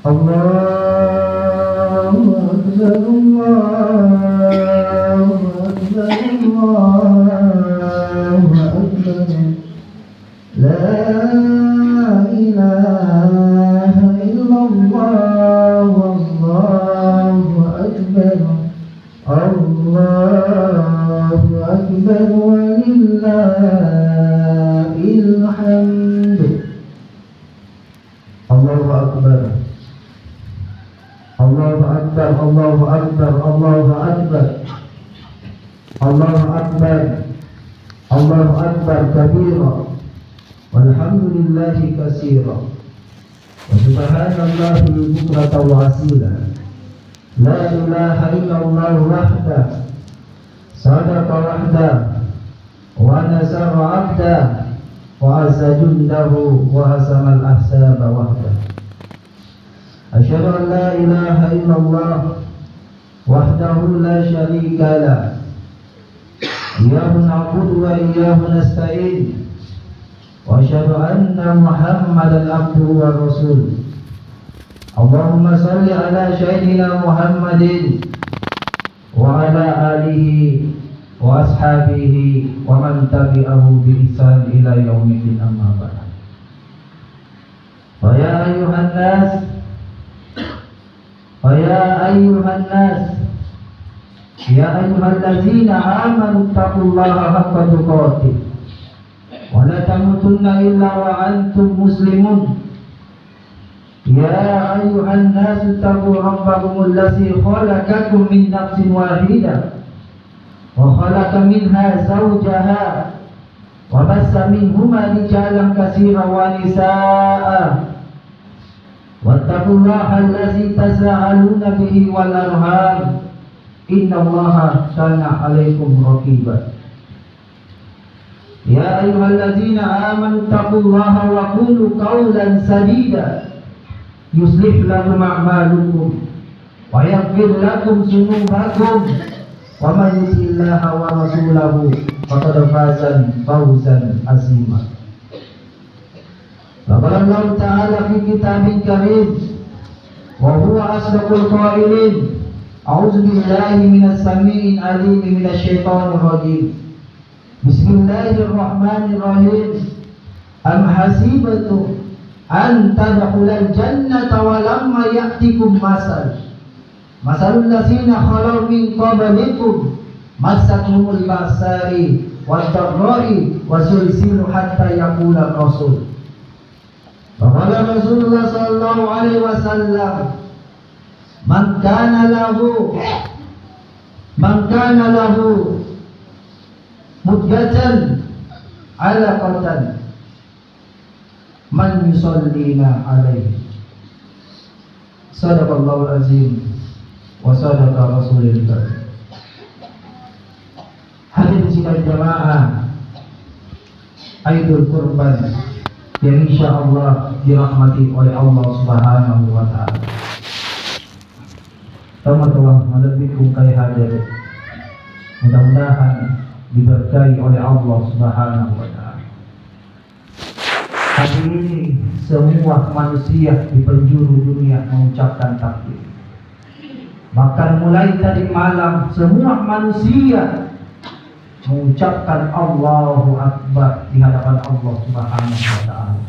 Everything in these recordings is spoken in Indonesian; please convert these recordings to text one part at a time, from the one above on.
Allahu Akbar, Allahu Akbar, Allahu Akbar. La ilaha illallah, wallahu akbar. Allahu akbar walillahil hamd. Allahu akbar. Allahu akbar, Allahu akbar, Allahu akbar. Allahu akbar. Allahu akbar kabira. Walhamdulillahi katsira. Wa subhanallahi bukratan wa asila. La ilaha illallah wahda. Sadaqa wahda. Wa nasara abda. Wa azza jundahu wa hazama al-ahsaba wahda. Asyhadu an la ilaha illallah wahdahu la syarika lah. Iyyahu na'budu wa iyyahu nasta'in. Wa asyhadu anna Muhammadan abduhu wa rasuluh. Allahumma shalli ala sayyidina Muhammadin wa ala alihi wa ashabihi wa man tabi'ahu bi ihsan ila yaumil amma ba'd. Wa ya ayyuhan nas, wa ya ayyuhan nas, ya ayyuhallazina amanu taqullaha haqqa tuqatih wa la tamutunna illa wa antum muslimun. Ya ayyuhan nas taqu rabbakumul ladzi khalaqakum min nafsin wahidah wa khalaqa minha zawjaha wa bassa minhuma rijalan katsiran wa nisaa'a. Wattaqullaha allazi tasaaluna bihi wal arham. Innallaha kana 'alaikum raqiba. Ya ayyuhallazina amanu taqullaha wa qulu qawlan sadida yuslih lakum a'malukum wa yaghfir lakum dzunubakum wa man yuti'illaha wa rasulahu faqad faza fawzan 'azima. Qala Allah Ta'ala fi kitabin karim wa huwa asdaqul qailin. A'udzu billahi minas samii'il 'aliim minasy syaithaanir rajiim. Bismillahirrahmanirrahim. Am hasibtum an tadkhulal jannata wa lamma ya'tikum masalul ladzina khalaw min qablikum massathumul ba'sa'i wad-dharra'i wa zulzilu hatta yaqula rasul. Faqala Rasulullah sallallahu alaihi wasallam, man kana lahu mudghatan alaqatan man yusallina alaihi. Sadaqallahul azim wa sadaqa rasulul karim. Hadirin sidang jamaah Aidul Kurban yang insyaallah dirahmati oleh Allah Subhanahu wa taala. Teman-teman melebihkan kai hadir. Mudah-mudahan diberkahi oleh Allah Subhanahu wa taala. Hari ini semua manusia di penjuru dunia mengucapkan takbir. Bahkan mulai tadi malam semua manusia mengucapkan Allahu Akbar di hadapan Allah Subhanahu wa taala.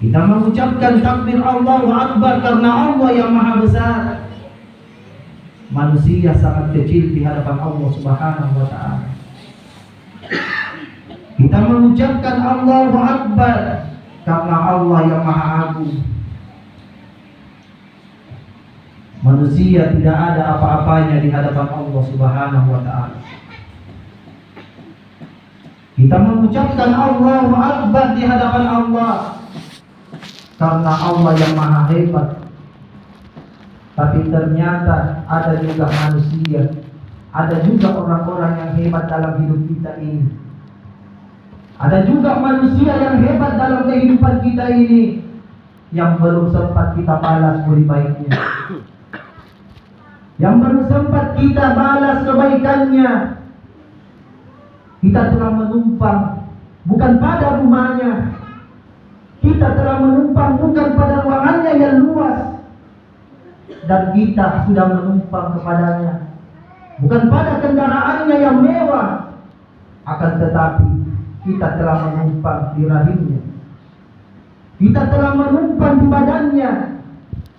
Kita mengucapkan takbir Allahu Akbar karena Allah yang Maha Besar. Manusia sangat kecil di hadapan Allah Subhanahu wa taala. Kita mengucapkan Allahu Akbar karena Allah yang Maha Agung. Manusia tidak ada apa-apanya di hadapan Allah Subhanahu wa taala. Kita mengucapkan Allahu Akbar di hadapan Allah karena Allah yang Maha Hebat. Tapi ternyata ada juga manusia, ada juga orang-orang yang hebat dalam hidup kita ini. Ada juga manusia yang hebat dalam kehidupan kita ini yang belum sempat kita balas budi baiknya, yang belum sempat kita balas kebaikannya. Kita telah menumpang bukan pada rumahnya, Kita telah menumpang bukan pada ruangannya yang luas, dan kita sudah menumpang kepadanya bukan pada kendaraannya yang mewah, akan tetapi kita telah menumpang di rahimnya. Kita telah menumpang di badannya.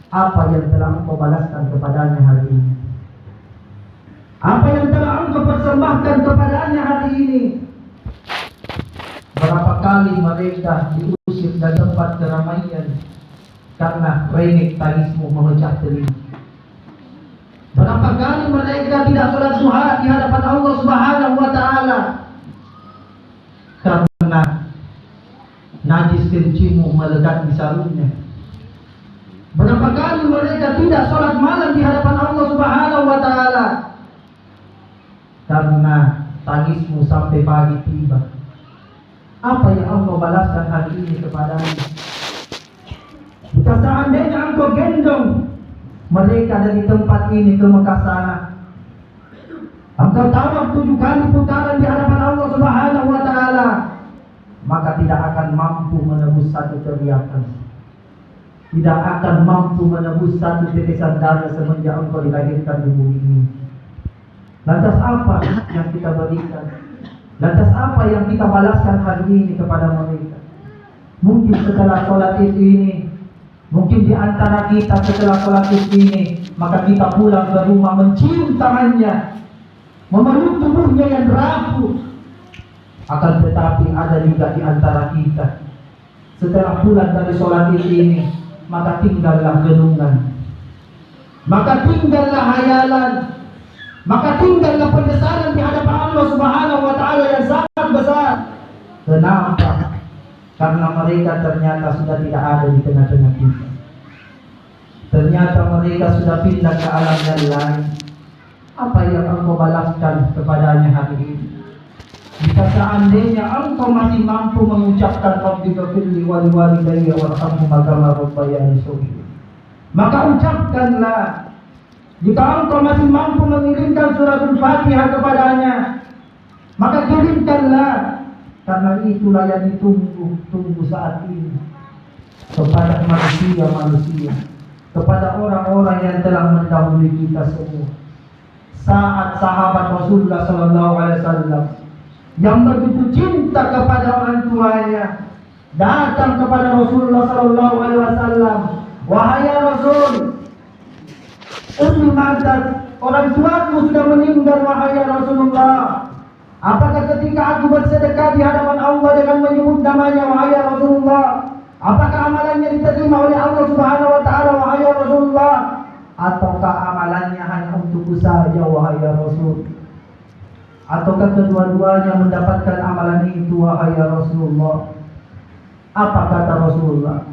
Apa yang telah engkau balaskan kepadanya hari ini? Apa yang telah engkau persembahkan kepadanya hari ini? Berapa kali mereka diusir dari tempat keramaian karena rengek tangismu memecah telinga. Berapa kali mereka tidak sholat duha di hadapan Allah Subhanahu wa Ta'ala karena najis kencimu melekat di sarungnya. Berapa kali mereka tidak sholat malam di hadapan Allah Subhanahu wa Ta'ala karena tangismu sampai pagi tiba. Apa yang engkau balaskan hari ini kepadanya? Jika seandainya engkau gendong mereka dari tempat ini ke Mekah sana, engkau tawaf 7 kali putaran di hadapan Allah Subhanahu wa Ta'ala, maka tidak akan mampu menebus satu teriakan, tidak akan mampu menebus satu tetesan darah semenjak engkau dilahirkan di bumi ini. Lantas apa yang kita berikan? Lantas apa yang kita balaskan hari ini kepada mereka? Mungkin setelah sholat Id ini, mungkin di antara kita setelah sholat Id ini, maka kita pulang ke rumah mencium tangannya, memeluk tubuhnya yang rapuh. Akan tetapi ada juga di antara kita setelah pulang dari sholat Id ini, maka tinggallah renungan, maka tinggallah hayalan, maka tinggallah penyesalan di hadapan Allah Subhanahu wa Ta'ala yang sangat besar. Kenapa? Karena mereka ternyata sudah tidak ada di tengah-tengah kita. Ternyata mereka sudah pindah ke alam yang lain. Apa yang engkau balaskan kepadanya hari ini? Jika seandainya engkau masih mampu mengucapkan Rabbighfirli wa liwalidayya warhamhuma kama rabbayani shaghira, maka ucapkanlah. Jika engkau masih mampu mengirimkan suratul Fatihah kepadanya, maka kirimkanlah. Karena itulah yang ditunggu saat ini kepada manusia-manusia, kepada orang-orang yang telah mendahului kita semua. Saat sahabat Rasulullah SAW yang begitu cinta kepada orang tuanya datang kepada Rasulullah SAW, wahai ya Rasul, Ummi Mantat, orang tuaku sudah meninggal wahai ya Rasulullah. Apakah ketika aku bersedekah di hadapan Allah dengan menyebut namanya wahai ya Rasulullah, apakah amalannya diterima oleh Allah Subhanahu wa Ta'ala wahai ya Rasulullah, ataukah amalannya hanya untukku saja wahai ya Rasul? Ataukah kedua-duanya mendapatkan amalan itu wahai ya Rasulullah? Apa kata Rasulullah?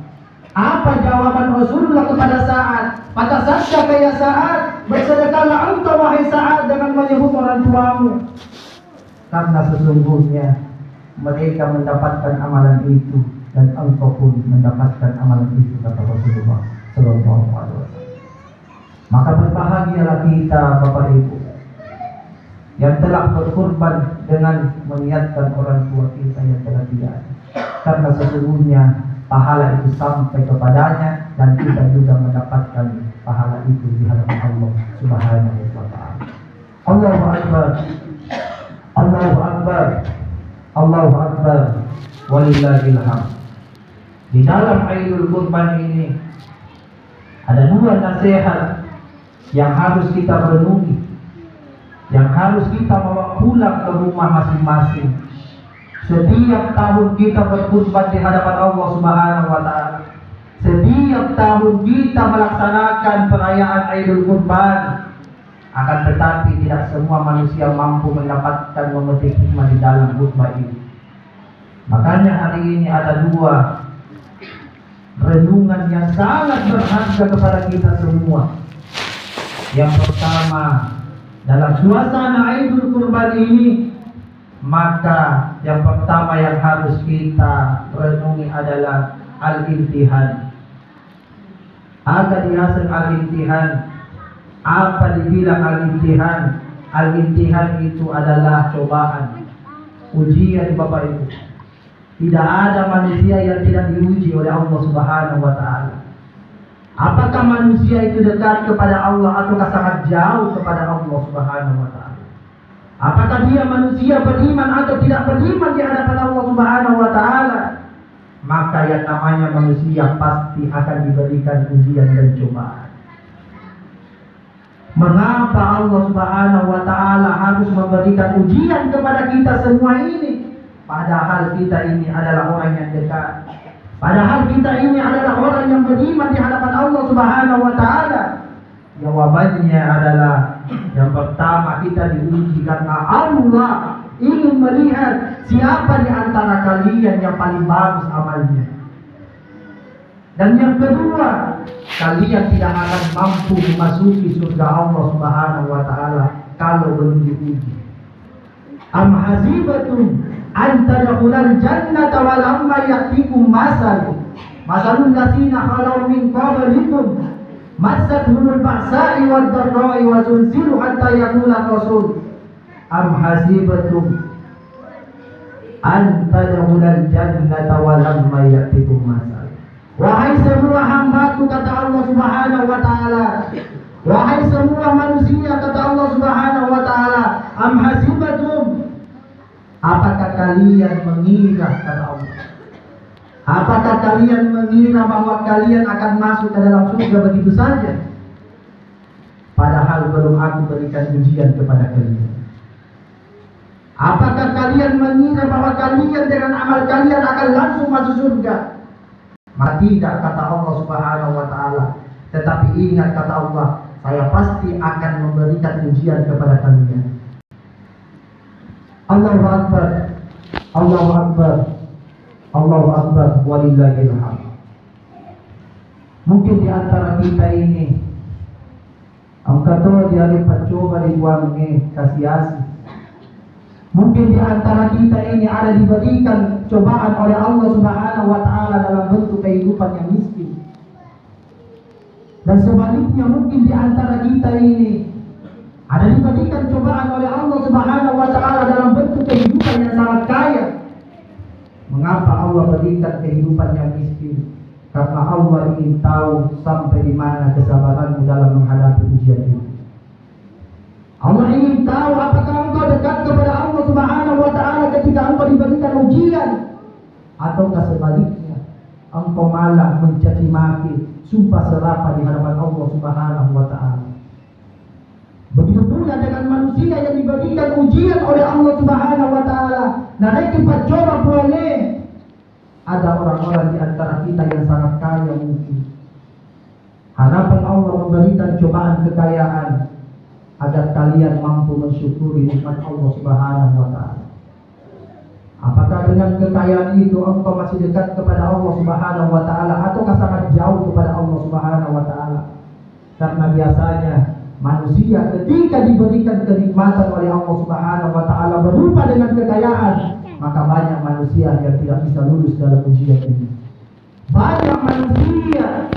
Apa jawaban Rasulullah kepada Sa'ad? Fatasaddaq ya Sa'ad, bersedekahlah engkau wahai Sa'ad dengan menyebut orang tuamu, karena sesungguhnya mereka mendapatkan amalan itu dan engkau pun mendapatkan amalan itu, kata Rasulullah sallallahu alaihi wasallam. Maka berbahagialah kita Bapak Ibu yang telah berkorban dengan meniatkan orang tua kita yang telah tidak ada, karena sesungguhnya pahala itu sampai kepadanya dan kita juga mendapatkan pahala itu di hadapan Allah Subhanahu wa Ta'ala. Allahu Akbar, Allahu Akbar, Allahu Akbar, walillahil hamd. Di dalam Aidul Kurban ini ada 2 nasihat yang harus kita renungi, yang harus kita bawa pulang ke rumah masing-masing. Setiap tahun kita berkurban di hadapan Allah Subhanahu wa Ta'ala. Setiap tahun kita melaksanakan perayaan Aidul Kurban. Akan tetapi tidak semua manusia mampu mendapatkan memetik hikmah di dalam kurban ini. Makanya hari ini ada 2 renungan yang sangat berharga kepada kita semua. Yang pertama, dalam suasana Aidul Kurban ini, maka yang pertama yang harus kita renungi adalah al-imtihan. Ada dihasil al-imtihan. Apa dibilang al-imtihan? Al-imtihan itu adalah cobaan, ujian Bapak Ibu. Tidak ada manusia yang tidak diuji oleh Allah Subhanahu wa Ta'ala. Apakah manusia itu dekat kepada Allah ataukah sangat jauh kepada Allah Subhanahu wa Ta'ala? Apakah dia manusia beriman atau tidak beriman di hadapan Allah Subhanahu wa Ta'ala? Maka yang namanya manusia pasti akan diberikan ujian dan cobaan. Mengapa Allah Subhanahu wa Ta'ala harus memberikan ujian kepada kita semua ini? Padahal kita ini adalah orang yang dekat. Padahal kita ini adalah orang yang beriman di hadapan Allah Subhanahu wa Ta'ala. Jawabannya adalah yang pertama, kita diuji karena Allah ingin melihat siapa di antara kalian yang paling bagus amalnya. Dan yang kedua, kalian tidak akan mampu memasuki surga Allah Subhanahu wa Ta'ala kalau belum diuji. Am hasibatum an tadkhulal jannata wa lamma ya'tikum masalul ladzina khalau min qablikum massathumul ba'sa'i wad dharra'i wa zulzilu hatta yaqula rasul am hasibatum an tadkhulal jannata wa lamma ya'tikum masal. Wahai semua hamba-Ku, kata Allah Subhanahu wa Ta'ala, wahai semua manusia, kata Allah Subhanahu wa Ta'ala, am hasibatum, apakah kalian mengira, kata Allah, apakah kalian mengira bahwa kalian akan masuk ke dalam surga begitu saja? Padahal belum Aku berikan ujian kepada kalian. Apakah kalian mengira bahwa kalian dengan amal kalian akan langsung masuk surga? Maka tidak, kata Allah Subhanahu wa Ta'ala. Tetapi ingat, kata Allah, saya pasti akan memberikan ujian kepada kalian. Allahu Akbar, Allahu Akbar, Allahu Akbar, walillahil hamd. Mungkin di antara kita ini angka to dia lipat coba di buangnya kasih asih. Mungkin di antara kita ini ada diberikan cobaan oleh Allah Subhanahu wa Ta'ala dalam bentuk kehidupan yang miskin. Dan sebaliknya mungkin di antara kita ini ada diberikan cobaan oleh Allah Subhanahu wa Ta'ala dalam bentuk kehidupan yang sangat kaya. Mengapa Allah berikan kehidupan yang miskin? Karena Allah ingin tahu sampai di mana kesabaranmu dalam menghadapi ujian itu. Allah ingin tahu apakah engkau dekat kepada Allah Subhanahu wa Ta'ala ketika engkau diberikan ujian, ataukah sebaliknya engkau malah mencaci maki, sumpah serapah di hadapan Allah Subhanahu wa Ta'ala. Begitu pula dengan manusia yang diberikan ujian oleh Allah Subhanahu wa Ta'ala. Nanti kita coba boleh. Ada orang-orang di antara kita yang sangat kaya mungkin. Harapan Allah memberikan cobaan kekayaan agar kalian mampu mensyukuri nikmat Allah Subhanahu wa Ta'ala. Apakah dengan kekayaan itu engkau masih dekat kepada Allah Subhanahu wa Ta'ala ataukah sangat jauh kepada Allah Subhanahu wa Ta'ala? Karena biasanya manusia ketika diberikan kenikmatan oleh Allah Subhanahu wa Ta'ala berupa dengan kekayaan, maka banyak manusia yang tidak bisa lulus dalam ujian ini. Banyak manusia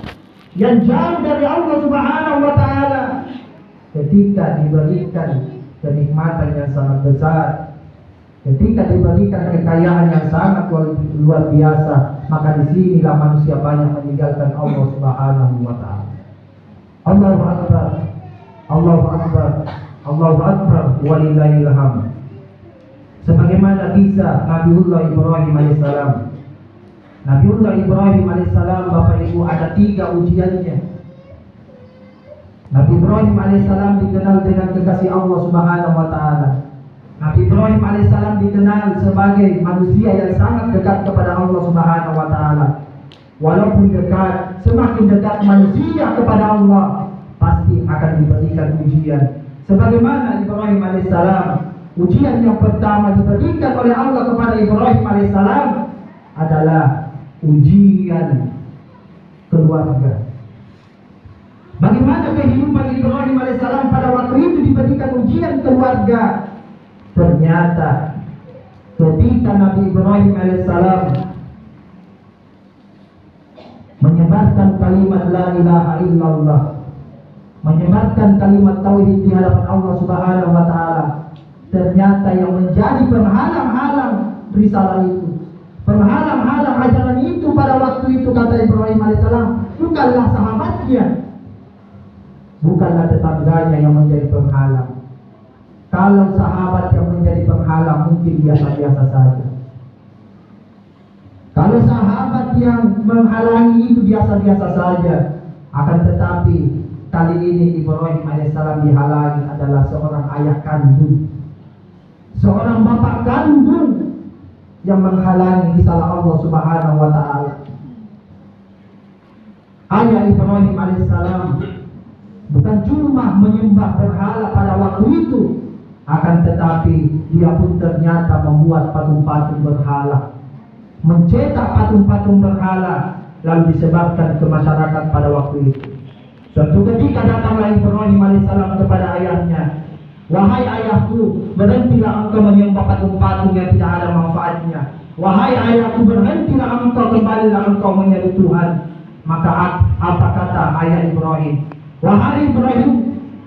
yang jauh dari Allah Subhanahu wa Ta'ala ketika diberikan kenikmatan yang sangat besar, ketika diberikan kekayaan yang sangat luar biasa, maka disinilah manusia banyak meninggalkan Allah Subhanahu wa Ta'ala. Allahu Akbar, Allahu Akbar, Allahu Akbar, walillahil hamd. Sebagaimana kisah Nabiullah Ibrahim alaihissalam. Nabiullah Ibrahim alaihissalam, Bapak Ibu, ada 3 ujiannya. Nabi Ibrahim alaihissalam dikenal dengan kekasih Allah Subhanahu wa Ta'ala. Nabi Ibrahim alaihissalam dikenal sebagai manusia yang sangat dekat kepada Allah Subhanahu wa Ta'ala. Walaupun dekat, semakin dekat manusia kepada Allah, pasti akan diberikan ujian. Sebagaimana Ibrahim alaihissalam, ujian yang pertama diberikan oleh Allah kepada Ibrahim alaihissalam adalah ujian keluarga. Bagaimana kehidupan Ibrahim alaihissalam pada waktu itu diberikan ujian keluarga? Ternyata ketika Nabi Ibrahim alaihissalam menyebarkan kalimat la ilaha illallah, menyebarkan kalimat tauhid di hadapan Allah Subhanahu wa Ta'ala, ternyata yang menjadi penghalang-halang risalah itu, Penghalang-halang ajaran itu pada waktu itu, kata Ibrahim alaihissalam, bukanlah sahabatnya, bukanlah tetangganya yang menjadi penghalang. Kalau sahabat yang menjadi penghalang mungkin biasa-biasa saja. Kalau sahabat yang menghalangi itu biasa-biasa saja. Akan tetapi kali ini Ibrahim alaihissalam dihalangi adalah seorang ayah kandung, seorang bapak kandung yang menghalangi risalah Allah Subhanahu wa taala. Ayah Ibrahim alaihissalam bukan cuma menyembah berhala pada waktu itu, akan tetapi dia pun ternyata membuat patung-patung berhala, mencetak patung-patung berhala, lalu disebarkan ke masyarakat pada waktu itu. Suatu ketika datanglah Ibrahim alaihissalam kepada ayahnya, wahai ayahku, berhentilah engkau menyembah patung-patung yang tidak ada manfaatnya. Wahai ayahku, berhentilah engkau, kembalilah engkau menyeru Tuhan. Maka apa kata ayah Ibrahim? Wahai Ibrahim,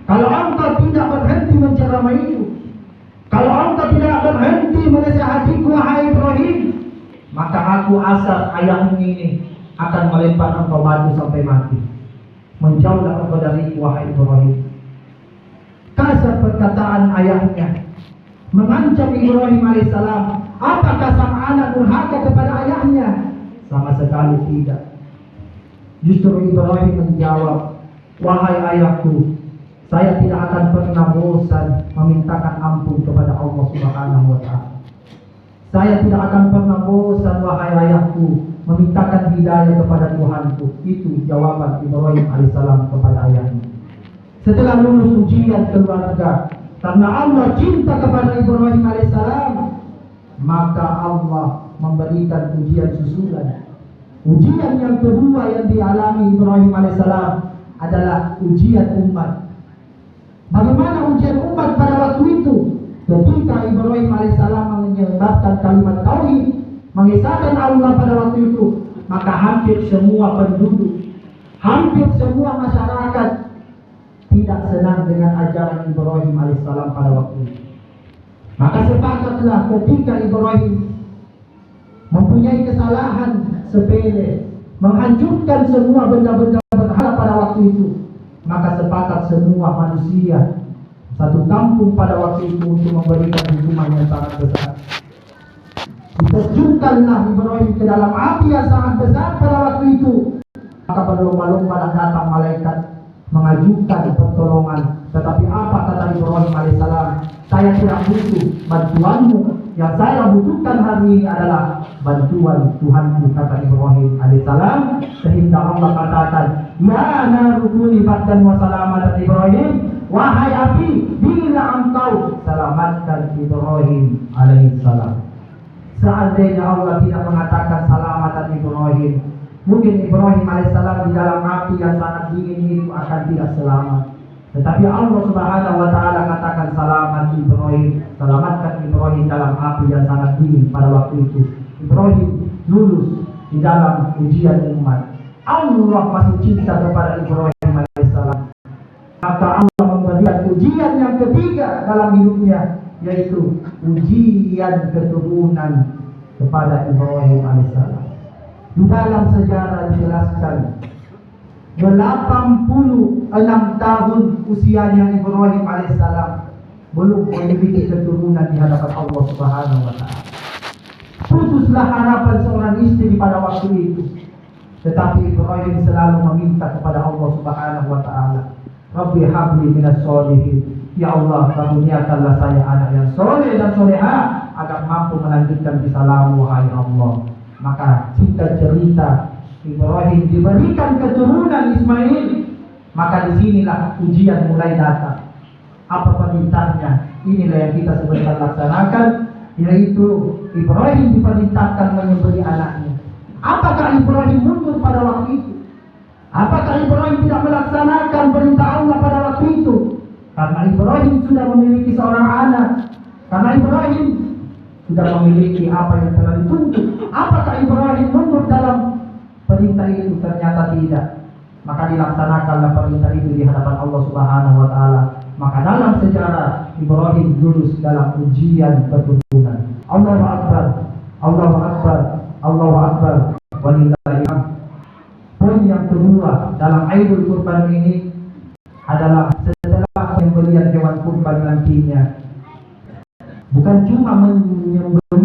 kalau engkau tidak berhenti menceramaiku, kalau engkau tidak berhenti menasihatiku, wahai Ibrahim, maka aku asal ayahmu ini akan melempar engkau batu sampai mati. Menjauhlah engkau dariku, wahai Ibrahim. Kasar perkataan ayahnya mengancam Ibrahim alaihissalam. Apakah sang anak durhaka kepada ayahnya? Sama sekali tidak. Justru Ibrahim menjawab, wahai ayahku, saya tidak akan pernah bosan memintakan ampun kepada Allah Subhanahu wa taala. Saya tidak akan pernah bosan, wahai ayahku, memintakan hidayah kepada Tuhanku. Itu jawaban Ibrahim alaihissalam kepada ayahnya. Setelah lulus ujian keluarga, karena Allah cinta kepada Ibrahim alaihissalam, maka Allah memberikan ujian susulan. Ujian yang kedua yang dialami Ibrahim alaihissalam adalah ujian umat. Bagaimana ujian umat pada waktu itu? Ketika Ibrahim alaihissalam menyebarkan kalimat tauhid, mengisahkan Allah pada waktu itu, maka hampir semua penduduk, hampir semua masyarakat tidak senang dengan ajaran Ibrahim alaihissalam pada waktu itu. Maka sepakatlah ketika Ibrahim mempunyai kesalahan sepele, menghancurkan semua benda-benda berhala pada waktu itu, maka sepakat semua manusia satu kampung pada waktu itu untuk memberikan hukuman yang sangat besar. Diterjunkanlah Ibrahim ke dalam api yang sangat besar pada waktu itu. Maka berlomba-lomba datang malaikat mengajukan pertolongan. Tetapi apa kata Ibrahim alaihissalam? Saya tidak butuh bantuanmu. Yang saya butuhkan hari ini adalah bantuan Tuhanku, kata Ibrahim alaihissalam. Sehingga Allah katakan, ya narukuni baddan wa salamatan Ibrahim. Wahai api, bila engkau selamatkan Ibrahim alaihissalam. Seandainya Allah tidak mengatakan salamatan Ibrahim, mungkin Ibrahim alaihissalam di dalam api yang sangat dingin itu akan tidak selamat. Tetapi Allah Subhanahu wa taala katakan selamat Ibrahim, selamatkan Ibrahim dalam api yang sangat dingin pada waktu itu. Ibrahim lulus di dalam ujian umat. Allah masih cinta kepada Ibrahim alaihissalam. Maka Allah memberikan ujian yang ketiga dalam hidupnya, yaitu ujian keturunan kepada Ibrahim alaihissalam. Di dalam sejarah dijelaskan 86 tahun usianya Ibrahim alaihissalam belum memiliki keturunan di hadapan Allah Subhanahu wa taala. Putuslah harapan seorang istri pada waktu itu. Tetapi Ibrahim selalu meminta kepada Allah Subhanahu wa taala, Rabbi habli minas sholihin. Ya Allah, karuniakanlah saya anak yang soleh dan soleha agar mampu melanjutkan risalahmu, wahai Allah. Maka singkat cerita, Ibrahim diberikan keturunan Ismail. Maka disinilah ujian mulai datang. Apa perintahnya? Inilah yang kita sebentar laksanakan, yaitu Ibrahim diperintahkan menyembelih anaknya. Apakah Ibrahim mundur pada waktu itu? Apakah Ibrahim tidak melaksanakan perintah Allah pada waktu itu? Karena Ibrahim sudah memiliki seorang anak, karena Ibrahim sudah memiliki apa yang telah dituntut. Apakah Ibrahim mundur dalam perintah itu? Ternyata tidak. Maka dilaksanakanlah perintah itu di hadapan Allah Subhanahu wa taala. Maka dalam sejarah Ibrahim lulus dalam ujian keturunan. Allahu Akbar, Allahu Akbar.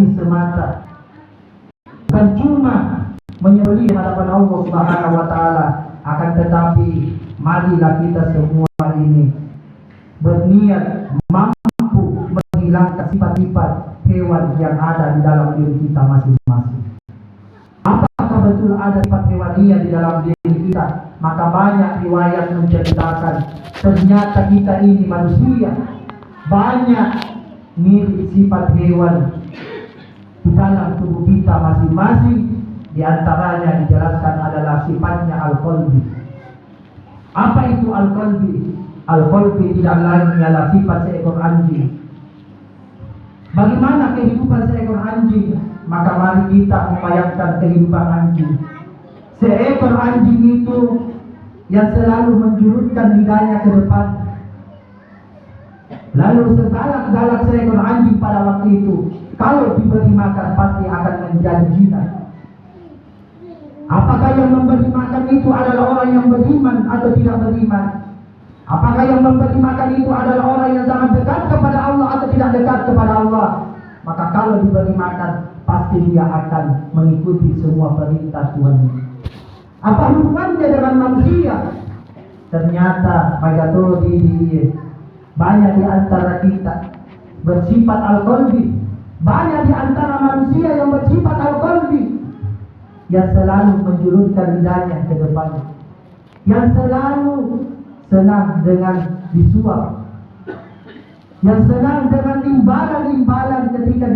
menyembelih semata, bukan cuma menyembelih hadapan Allah Subhanahu wa taala, akan tetapi marilah kita semua ini berniat mampu menghilangkan sifat-sifat hewan yang ada di dalam diri kita masing-masing. Apakah betul ada sifat hewanian di dalam diri kita? Maka banyak riwayat menceritakan ternyata kita ini manusia banyak mirip sifat hewan di dalam tubuh kita masing-masing. Di antaranya dijelaskan adalah sifatnya al-qalbi. Apa itu al-qalbi? Al-qalbi tidak lain adalah sifat seekor anjing. Bagaimana kehidupan seekor anjing? Maka mari kita membayangkan kehidupan anjing. Seekor anjing itu yang selalu menjulurkan lidahnya ke depan. Lalu segalak-galak seekor anjing pada waktu itu, kalau diberi makan pasti akan menjadi jinak. Apakah yang memberi makan itu adalah orang yang beriman atau tidak beriman? Apakah yang memberi makan itu adalah orang yang sangat dekat kepada Allah atau tidak dekat kepada Allah? Maka kalau diberi makan, pasti dia akan mengikuti semua perintah Tuhan. Apa hubungannya dengan manusia? Ternyata banyak di antara kita bersifat al-qalbi. Banyak di antara manusia yang bersifat al-qalbi, yang selalu menjulurkan lidahnya ke depan, yang selalu senang dengan disuap, yang senang dengan imbalan-imbalan ketika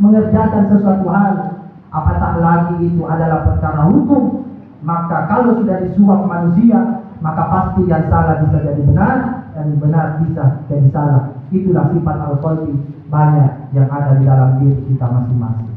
mengerjakan sesuatu hal. Apatah lagi itu adalah perkara hukum. Maka kalau sudah disuap manusia, maka pasti yang salah bisa jadi benar dan yang benar bisa jadi salah. Itulah sifat al-qalbi banyak yang ada di dalam diri kita masing-masing.